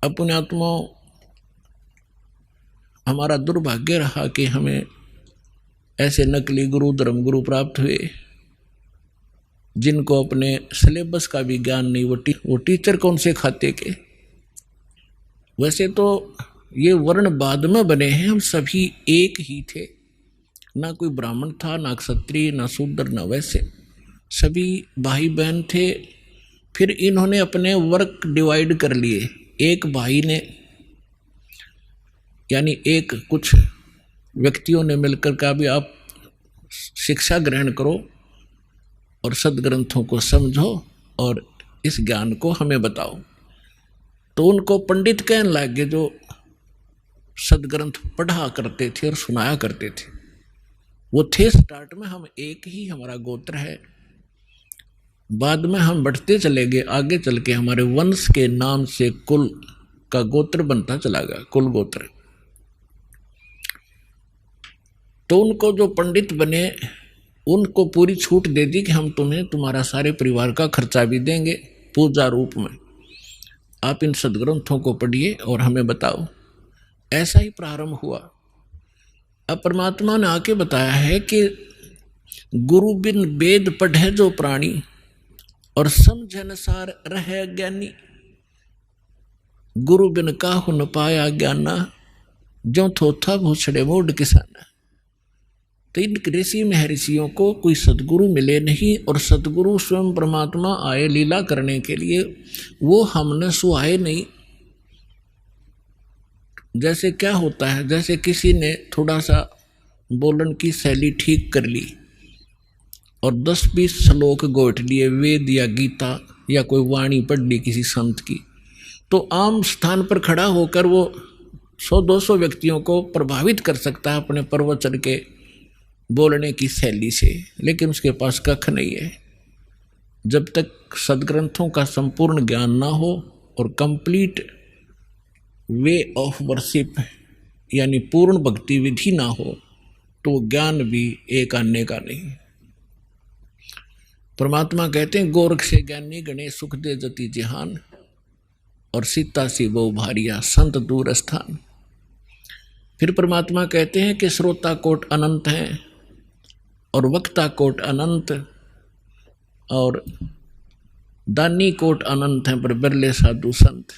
अपने आत्माओं, हमारा दुर्भाग्य रहा कि हमें ऐसे नकली गुरु, धर्म गुरु प्राप्त हुए जिनको अपने सिलेबस का भी ज्ञान नहीं। वो टीचर कौन से खाते के। वैसे तो ये वर्ण बाद में बने हैं, हम सभी एक ही थे, ना कोई ब्राह्मण था, ना क्षत्रिय, ना शूद्र, ना वैसे, सभी भाई बहन थे। फिर इन्होंने अपने वर्क डिवाइड कर लिए। एक भाई ने, यानी एक कुछ व्यक्तियों ने मिलकर कहा भी आप शिक्षा ग्रहण करो और सदग्रंथों को समझो और इस ज्ञान को हमें बताओ। तो उनको पंडित कहने लगे जो सदग्रंथ पढ़ा करते थे और सुनाया करते थे। वो थे स्टार्ट में हम एक ही, हमारा गोत्र है। बाद में हम बढ़ते चले गए, आगे चल के हमारे वंश के नाम से कुल का गोत्र बनता चला गया, कुल गोत्र। तो उनको जो पंडित बने उनको पूरी छूट दे दी कि हम तुम्हें तुम्हारा सारे परिवार का खर्चा भी देंगे पूजा रूप में, आप इन सदग्रंथों को पढ़िए और हमें बताओ। ऐसा ही प्रारंभ हुआ। अब परमात्मा ने आके बताया है कि गुरु बिन वेद पढ़े जो प्राणी और समझन सार रहे ज्ञानी, गुरु बिन काहु न पाया ज्ञाना, जो थोथा भूछड़े मोड़ किसाना। तो इन ऋषि महर्षियों को कोई सदगुरु मिले नहीं, और सदगुरु स्वयं परमात्मा आए लीला करने के लिए, वो हमने सुहाए नहीं। जैसे क्या होता है, जैसे किसी ने थोड़ा सा बोलन की शैली ठीक कर ली और 10-20 श्लोक गोट लिए, वेद या गीता या कोई वाणी पढ़ ली किसी संत की, तो आम स्थान पर खड़ा होकर वो 100-200 व्यक्तियों को प्रभावित कर सकता है अपने प्रवचन के बोलने की शैली से, लेकिन उसके पास कख नहीं है। जब तक सदग्रंथों का संपूर्ण ज्ञान ना हो और कंप्लीट वे ऑफ वर्शिप यानी पूर्ण भक्ति विधि ना हो, तो ज्ञान भी एक आने का नहीं। परमात्मा कहते हैं गोरख से ज्ञानी गणे सुख दे जति जहान, और सीता सी बहु भारिया संत दूर स्थान। फिर परमात्मा कहते हैं कि श्रोता कोट अनंत हैं और वक्ता कोट अनंत और दानी कोट अनंत हैं, पर बिरले साधु संत।